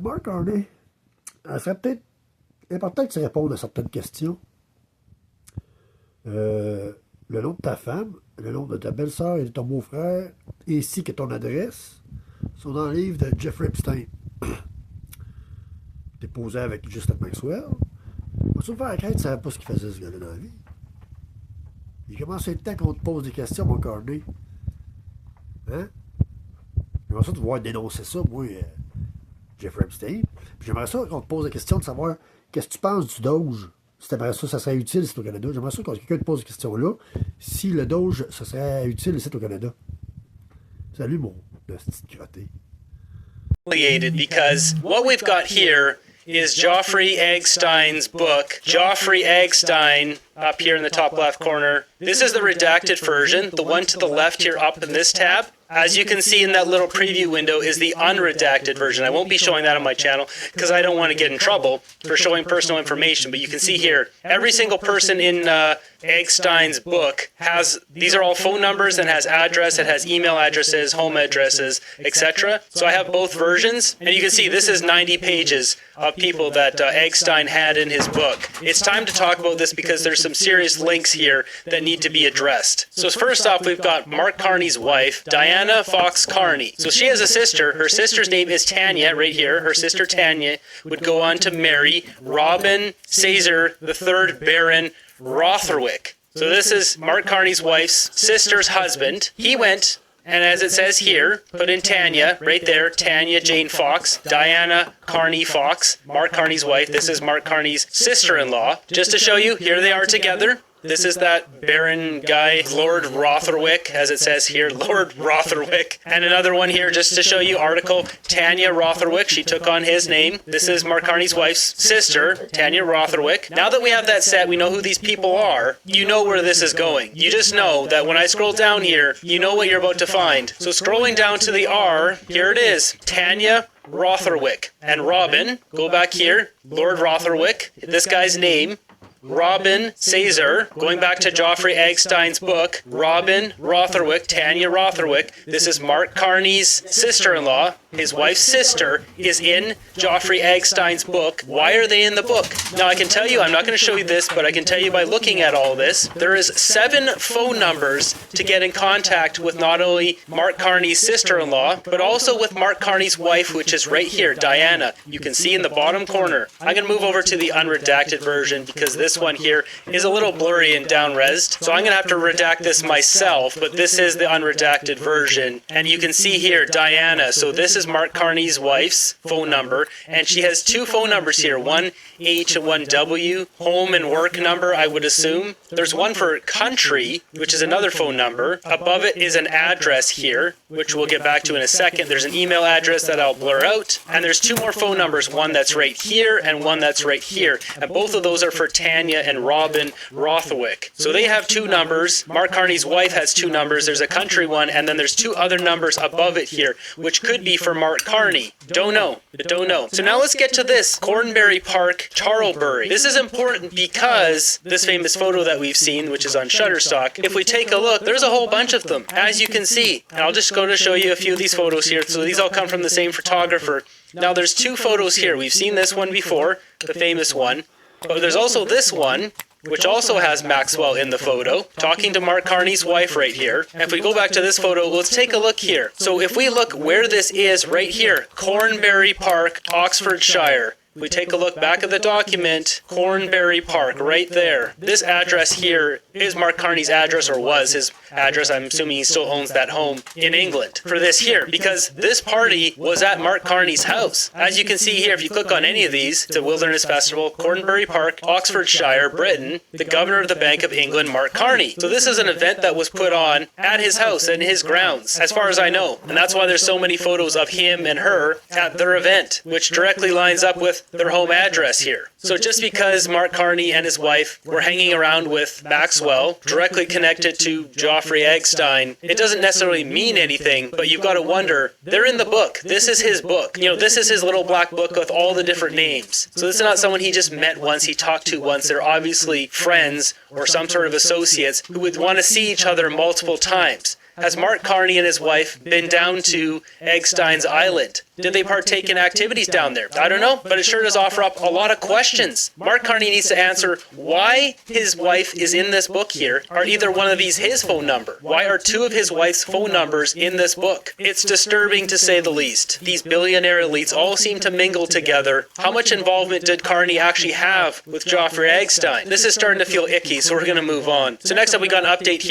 Mark Harney, ça serait peut-être important que tu répondes à certaines questions. Le nom de ta femme, le nom de ta belle-sœur et de ton beau-frère, ainsi que ton adresse, sont dans le livre de Jeffrey Epstein. T'es posé avec Ghislaine Maxwell. Vas-tu me faire craindre, tu ne savais pas ce qu'il faisait, ce gars-là, dans la vie? Il commence à être temps qu'on te pose des questions, mon Carney. Hein? J'aimerais ça te voir dénoncer ça, moi, Jeffrey Epstein. Puis j'aimerais ça qu'on te pose la question de savoir qu'est-ce que tu penses du Doge. Si t'aimerais ça, ça serait utile ici au Canada. J'aimerais ça que quelqu'un te pose cette question-là. Si le Doge, ça serait utile ici au Canada. Salut, mon petit crotté. Because what we've got here is Joffrey Eggstein's book. Joffrey Eggstein, up here in the top left corner. This is the redacted version, the one to the left here up in this tab. As you can see in that little preview window is the unredacted version. I won't be showing that on my channel because I don't want to get in trouble for showing personal information. But you can see here, every single person in Eggstein's book has, these are all phone numbers and has address, it has email addresses, home addresses, etc. So I have both versions. And you can see this is 90 pages of people that Eggstein had in his book. It's time to talk about this because there's some serious links here that need to be addressed. So first off, we've got Mark Carney's wife, Diana Fox Carney. So she has a sister. Her sister's name is Tanya, right here. Her sister Tanya would go on to marry Robin Caesar III Baron Rotherwick. So this is Mark Carney's wife's sister's husband. He went, and as it says here, put in Tanya, right there, Tanya Jane Fox, Diana Carney Fox, Mark Carney's wife. This is Mark Carney's sister-in-law. Just to show you, here they are together. This is that Baron guy, Lord Rotherwick, as it says here, Lord Rotherwick. And another one here just to show you, article Tanya Rotherwick, she took on his name. This is Mark Carney's wife's sister, Tanya Rotherwick. Now that we have that set, we know who these people are, you know where this is going. You just know that when I scroll down here, you know what you're about to find. So scrolling down to the R, here it is, Tanya Rotherwick. And Robin, go back here, Lord Rotherwick, this guy's name, Robin Caesar, going back to Joffrey Eggstein's book, Robin Rotherwick, Tanya Rotherwick. This is Mark Carney's sister-in-law. His wife's sister is in Joffrey Eggstein's book. Why are they in the book? Now I can tell you, I'm not going to show you this, but I can tell you by looking at all this, there is 7 phone numbers to get in contact with not only Mark Carney's sister-in-law, but also with Mark Carney's wife, which is right here, Diana. You can see in the bottom corner. I'm going to move over to the unredacted version because this one here is a little blurry and down-resed. So I'm going to have to redact this myself, but this is the unredacted version. And you can see here, Diana. So this is Mark Carney's wife's phone number, and she has 2 phone numbers here, one H and one W, home and work number, I would assume. There's one for country, which is another phone number. Above it is an address here, which we'll get back to in a second. There's an email address that I'll blur out, and there's 2 more phone numbers, one that's right here and one that's right here. And both of those are for Tanya and Robin Rotherwick. So they have 2 numbers. Mark Carney's wife has 2 numbers. There's a country one, and then there's 2 other numbers above it here, which could be for Mark Carney. Don't know. Don't know. So now let's get to this. Cornbury Park, Charlbury. This is important because this famous photo that we've seen, which is on Shutterstock, if we take a look, there's a whole bunch of them, as you can see. And I'll just go to show you a few of these photos here. So these all come from the same photographer. Now there's 2 photos here. We've seen this one before, the famous one. But there's also this one, which also has Maxwell in the photo, talking to Mark Carney's wife right here. And if we go back to this photo, let's take a look here. So if we look where this is, right here, Cornbury Park, Oxfordshire. We take a look back at the document, Cornbury Park, right there. This address here is Mark Carney's address, or was his address. I'm assuming he still owns that home in England for this here, because this party was at Mark Carney's house. As you can see here, if you click on any of these, it's a Wilderness Festival, Cornbury Park, Oxfordshire, Britain, the Governor of the Bank of England, Mark Carney. So this is an event that was put on at his house and his grounds, as far as I know. And that's why there's so many photos of him and her at their event, which directly lines up with their home address here. So just because Mark Carney and his wife were hanging around with Maxwell, directly connected to Joffrey Eggstein, it doesn't necessarily mean anything, but you've got to wonder, they're in the book. This is his book. You know, this is his little black book with all the different names. So this is not someone he just met once, he talked to once. They're obviously friends or some sort of associates who would want to see each other multiple times. Has Mark Carney and his wife been down to Eggstein's Island? Did they partake in activities down there? I don't know, but it sure does offer up a lot of questions. Mark Carney needs to answer why his wife is in this book here. Are either one of these his phone number? Why are two of his wife's phone numbers in this book? It's disturbing to say the least. These billionaire elites all seem to mingle together. How much involvement did Carney actually have with Joffrey Eggstein? This is starting to feel icky, so we're going to move on. So next up we got an update here.